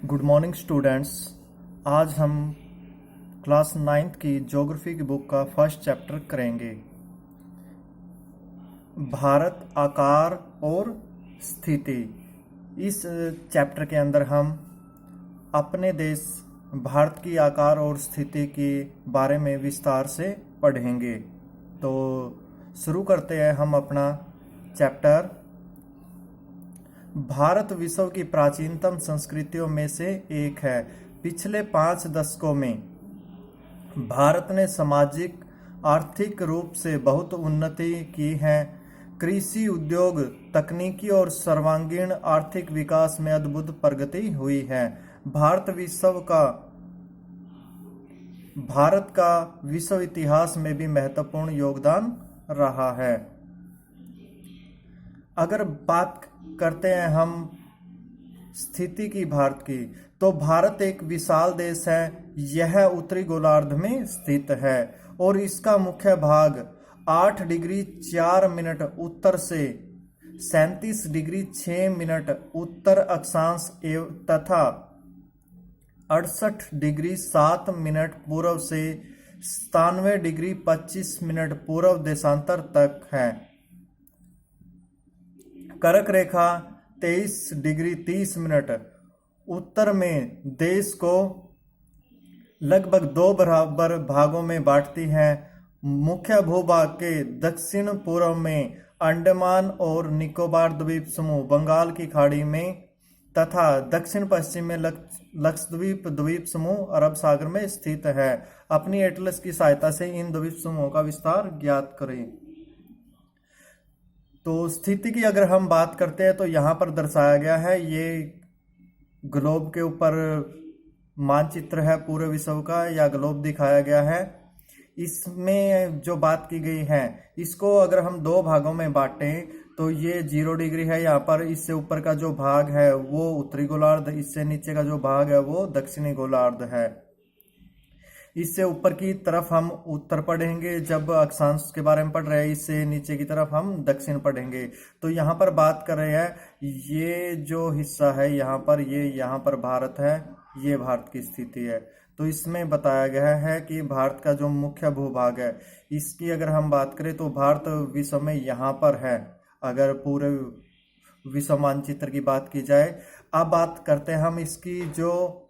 Good morning students. आज हम class 9th की ज्योग्राफी की बुक का फर्स्ट चैप्टर करेंगे। भारत, आकार और स्थिति। इस चैप्टर के अंदर हम अपने देश भारत की आकार और स्थिति के बारे में विस्तार से पढ़ेंगे। तो शुरू करते हैं हम अपना चैप्टर। भारत विश्व की प्राचीनतम संस्कृतियों में से एक है। पिछले 5 दशकों में भारत ने सामाजिक आर्थिक रूप से बहुत उन्नति की है। कृषि, उद्योग, तकनीकी और सर्वांगीण आर्थिक विकास में अद्भुत प्रगति हुई है। भारत का विश्व इतिहास में भी महत्वपूर्ण योगदान रहा है। अगर बात करते हैं हम स्थिति की भारत की, तो भारत एक विशाल देश है। यह उत्तरी गोलार्ध में स्थित है और इसका मुख्य भाग 8 डिग्री 4 मिनट उत्तर से 37 डिग्री 6 मिनट उत्तर अक्षांश तथा 68 डिग्री 7 मिनट पूर्व से 97 डिग्री 25 मिनट पूर्व देशांतर तक है। कर्क रेखा 23 डिग्री 30 मिनट उत्तर में देश को लगभग 2 बराबर भागों में बांटती है। मुख्य भूभाग के दक्षिण पूर्व में अंडमान और निकोबार द्वीप समूह बंगाल की खाड़ी में तथा दक्षिण पश्चिम में लक्षद्वीप द्वीप समूह अरब सागर में स्थित है। अपनी एटलस की सहायता से इन द्वीप समूहों का विस्तार ज्ञात करें। तो स्थिति की अगर हम बात करते हैं तो यहाँ पर दर्शाया गया है, ये ग्लोब के ऊपर मानचित्र है पूरे विश्व का, या ग्लोब दिखाया गया है। इसमें जो बात की गई है, इसको अगर हम 2 भागों में बांटें तो ये 0 डिग्री है यहाँ पर। इससे ऊपर का जो भाग है वो उत्तरी गोलार्ध, इससे नीचे का जो भाग है वो दक्षिणी गोलार्ध है। इससे ऊपर की तरफ हम उत्तर पढ़ेंगे जब अक्षांश के बारे में पढ़ रहे हैं, इससे नीचे की तरफ हम दक्षिण पढ़ेंगे। तो यहाँ पर बात कर रहे हैं, ये जो हिस्सा है यहाँ पर, ये यहाँ पर भारत है, ये भारत की स्थिति है। तो इसमें बताया गया है कि भारत का जो मुख्य भूभाग है, इसकी अगर हम बात करें तो भारत विश्व में यहाँ पर है, अगर पूरे विश्व मानचित्र की बात की जाए। अब बात करते हैं हम इसकी जो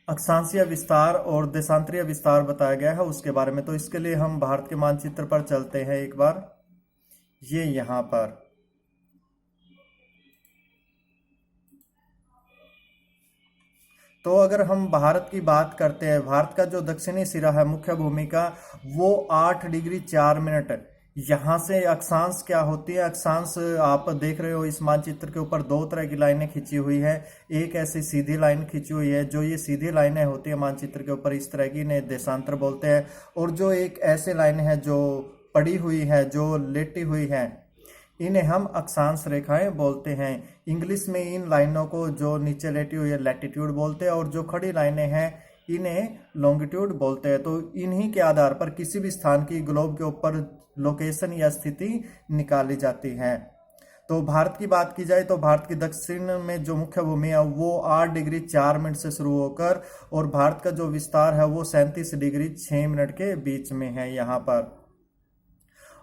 अक्षांशीय विस्तार और देशांतरीय विस्तार बताया गया है उसके बारे में। तो इसके लिए हम भारत के मानचित्र पर चलते हैं एक बार। ये यहाँ पर तो अगर हम भारत की बात करते हैं, भारत का जो दक्षिणी सिरा है मुख्य भूमि का, वो 8 डिग्री 4 मिनट। यहाँ से अक्षांश क्या होती है, अक्षांश आप देख रहे हो इस मानचित्र के ऊपर 2 तरह की लाइनें खींची हुई है। एक ऐसी सीधी लाइन खींची हुई है, जो ये सीधी लाइनें होती है मानचित्र के ऊपर इस तरह की, इन्हें देशांतर बोलते हैं। और जो एक ऐसे लाइन है जो पड़ी हुई है, जो लेटी हुई है, इन्हें हम अक्षांश रेखाएं बोलते हैं। इंग्लिश में इन लाइनों को जो नीचे लेटी हुई है लैटिट्यूड बोलते हैं, और जो खड़ी लाइनें हैं इन्हें लॉन्गिट्यूड बोलते हैं। तो इन्हीं के आधार पर किसी भी स्थान की ग्लोब के ऊपर लोकेशन या स्थिति निकाली जाती है। तो भारत की बात की जाए तो भारत की दक्षिण में जो मुख्य भूमि है वो 8 डिग्री 4 मिनट से शुरू होकर, और भारत का जो विस्तार है वो 37 डिग्री 6 मिनट के बीच में है यहाँ पर।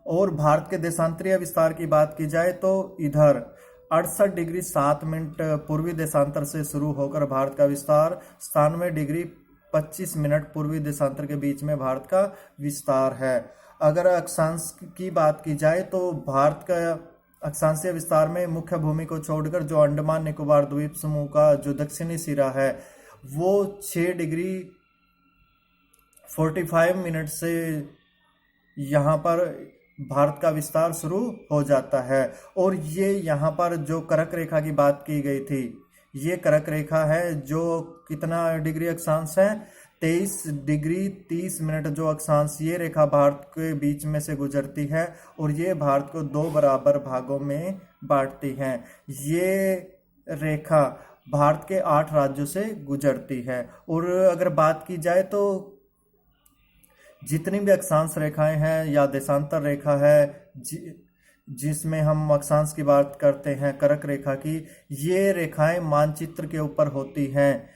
और भारत के देशांतरीय विस्तार की बात की जाए तो इधर 68 डिग्री 7 मिनट पूर्वी देशांतर से शुरू होकर भारत का विस्तार 97 डिग्री 25 मिनट पूर्वी देशांतर के बीच में भारत का विस्तार है। अगर अक्षांश की बात की जाए तो भारत का अक्षांशीय विस्तार में मुख्य भूमि को छोड़कर जो अंडमान निकोबार द्वीप समूह का जो दक्षिणी सिरा है वो 6 डिग्री 45 मिनट से यहाँ पर भारत का विस्तार शुरू हो जाता है। और ये यहाँ पर जो कर्क रेखा की बात की गई थी, ये कर्क रेखा है जो कितना डिग्री अक्षांश है, 23 डिग्री 30 मिनट जो अक्षांश, ये रेखा भारत के बीच में से गुजरती है और ये भारत को 2 बराबर भागों में बांटती है। ये रेखा भारत के 8 राज्यों से गुजरती है। और अगर बात की जाए तो जितनी भी अक्षांश रेखाएं हैं या देशांतर रेखा है, जिसमें हम अक्षांश की बात करते हैं, कर्क रेखा की, ये रेखाएं मानचित्र के ऊपर होती हैं।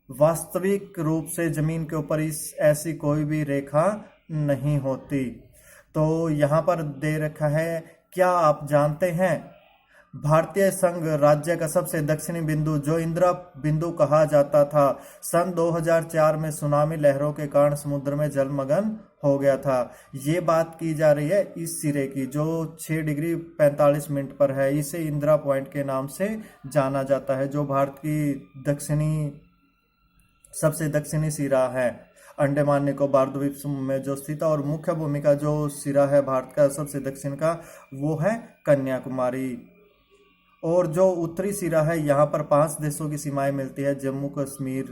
वास्तविक रूप से जमीन के ऊपर इस ऐसी कोई भी रेखा नहीं होती। तो यहाँ पर दे रखा है, क्या आप जानते हैं भारतीय संघ राज्य का सबसे दक्षिणी बिंदु जो इंदिरा बिंदु कहा जाता था, सन 2004 में सुनामी लहरों के कारण समुद्र में जलमग्न हो गया था। ये बात की जा रही है इस सिरे की जो 6 डिग्री 45 मिनट पर है। इसे इंदिरा पॉइंट के नाम से जाना जाता है, जो भारत की सबसे दक्षिणी सिरा है, अंडमान निकोबार द्वीप समूह में जो स्थित है। और मुख्य भूमि का जो सिरा है भारत का सबसे दक्षिण का, वो है कन्याकुमारी। और जो उत्तरी सिरा है, यहाँ पर 5 देशों की सीमाएं मिलती है। जम्मू कश्मीर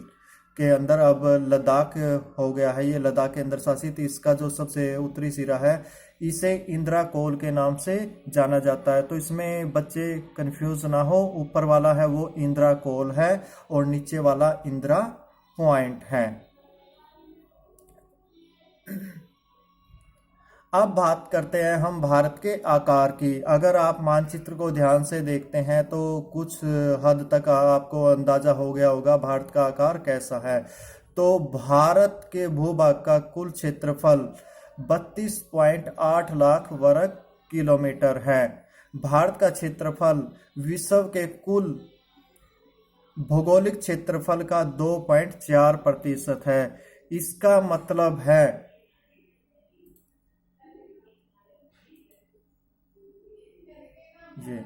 के अंदर अब लद्दाख हो गया है, ये लद्दाख के अंदर शासित। इसका जो सबसे उत्तरी सिरा है, इसे इंदिरा कोल के नाम से जाना जाता है। तो इसमें बच्चे कंफ्यूज ना हो, ऊपर वाला है वो इंदिरा कोल है और नीचे वाला इंदिरा पॉइंट है। अब बात करते हैं हम भारत के आकार की। अगर आप मानचित्र को ध्यान से देखते हैं तो कुछ हद तक आपको अंदाजा हो गया होगा भारत का आकार कैसा है। तो भारत के भूभाग का कुल क्षेत्रफल 32.8 लाख वर्ग किलोमीटर है। भारत का क्षेत्रफल विश्व के कुल भौगोलिक क्षेत्रफल का 2.4% है। इसका मतलब है ये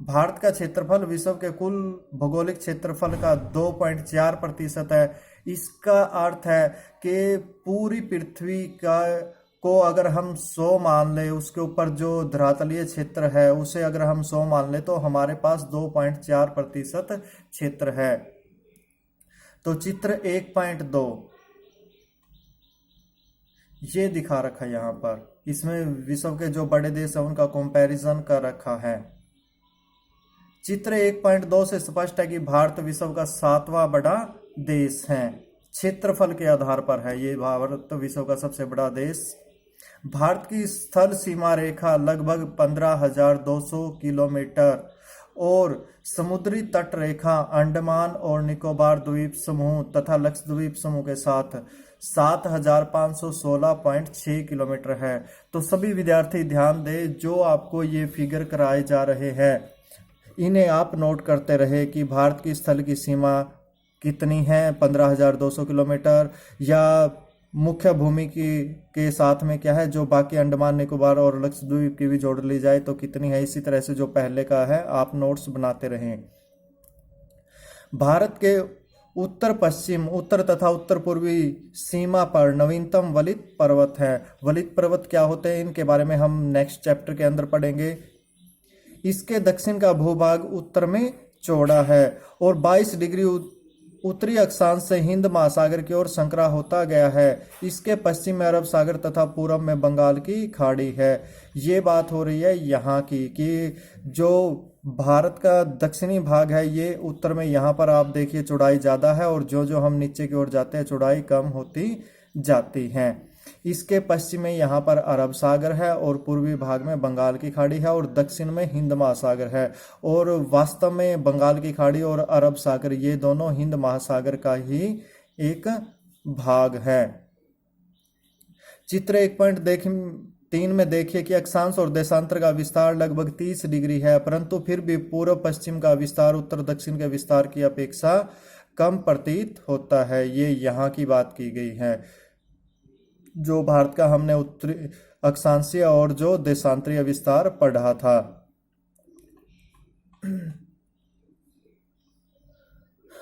भारत का क्षेत्रफल विश्व के कुल भौगोलिक क्षेत्रफल का 2.4% है। इसका अर्थ है कि पूरी पृथ्वी को अगर हम 100 मान ले, उसके ऊपर जो धरातलीय क्षेत्र है उसे अगर हम 100 मान ले, तो हमारे पास 2.4% क्षेत्र है। तो चित्र 1.2 ये दिखा रखा है यहाँ पर। इसमें विश्व के जो बड़े देश है उनका कंपैरिजन कर रखा है। चित्र 1.2 से स्पष्ट है कि भारत विश्व का 7वां बड़ा देश है। क्षेत्रफल के आधार पर है ये भारत विश्व का सबसे बड़ा देश। भारत की स्थल सीमा रेखा लगभग 15,200 किलोमीटर और समुद्री तट रेखा अंडमान और निकोबार द्वीप समूह तथा लक्षद्वीप समूह के साथ 7,516.6 किलोमीटर है। तो सभी विद्यार्थी ध्यान दें, जो आपको ये फिगर कराए जा रहे हैं इन्हें आप नोट करते रहे कि भारत की स्थल की सीमा कितनी है, 15,200 किलोमीटर, या मुख्य भूमि के साथ में क्या है, जो बाकी अंडमान निकोबार और लक्षद्वीप की भी जोड़ ली जाए तो कितनी है। इसी तरह से जो पहले का है आप नोट्स बनाते रहें। भारत के उत्तर पश्चिम, उत्तर तथा उत्तर पूर्वी सीमा पर नवीनतम वलित पर्वत है। वलित पर्वत क्या होते हैं, इनके बारे में हम नेक्स्ट चैप्टर के अंदर पढ़ेंगे। इसके दक्षिण का भूभाग उत्तर में चौड़ा है और 22 डिग्री उत्तरी अक्षांश से हिंद महासागर की ओर संकरा होता गया है। इसके पश्चिम में अरब सागर तथा पूरब में बंगाल की खाड़ी है। ये बात हो रही है यहाँ की कि जो भारत का दक्षिणी भाग है ये उत्तर में, यहाँ पर आप देखिए चौड़ाई ज़्यादा है और जो जो हम नीचे की ओर जाते हैं चौड़ाई कम होती जाती है। इसके पश्चिम में यहाँ पर अरब सागर है और पूर्वी भाग में बंगाल की खाड़ी है और दक्षिण में हिंद महासागर है। और वास्तव में बंगाल की खाड़ी और अरब सागर ये दोनों हिंद महासागर का ही एक भाग है। चित्र 1.3 में देखिए कि अक्षांश और देशांतर का विस्तार लगभग 30 डिग्री है, परंतु फिर भी पूर्व पश्चिम का विस्तार उत्तर दक्षिण के विस्तार की अपेक्षा कम प्रतीत होता है। ये यहाँ की बात की गई है। जो भारत का हमने उत्तरी अक्षांशीय और जो देशांतरीय विस्तार पढ़ा था।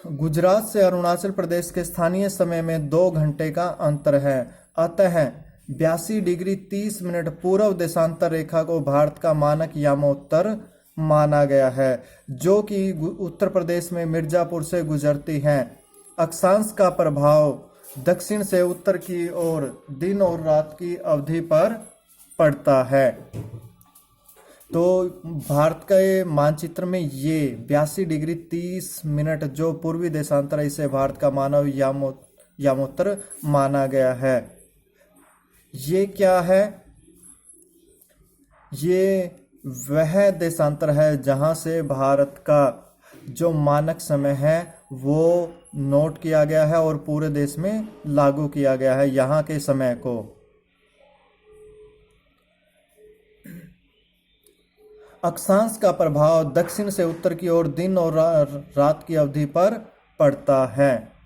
गुजरात से अरुणाचल प्रदेश के स्थानीय समय में 2 घंटे का अंतर है, अतः 82 डिग्री 30 मिनट पूर्व देशांतर रेखा को भारत का मानक यामोत्तर माना गया है, जो कि उत्तर प्रदेश में मिर्जापुर से गुजरती है। अक्षांश का प्रभाव दक्षिण से उत्तर की ओर दिन और रात की अवधि पर पड़ता है। तो भारत के मानचित्र में ये 82 डिग्री 30 मिनट जो पूर्वी देशांतर, इसे भारत का मानव यामोत्तर माना गया है। ये क्या है? ये वह देशांतर है जहाँ से भारत का जो मानक समय है वो नोट किया गया है और पूरे देश में लागू किया गया है यहाँ के समय को। अक्षांश का प्रभाव दक्षिण से उत्तर की ओर दिन और रात की अवधि पर पड़ता है।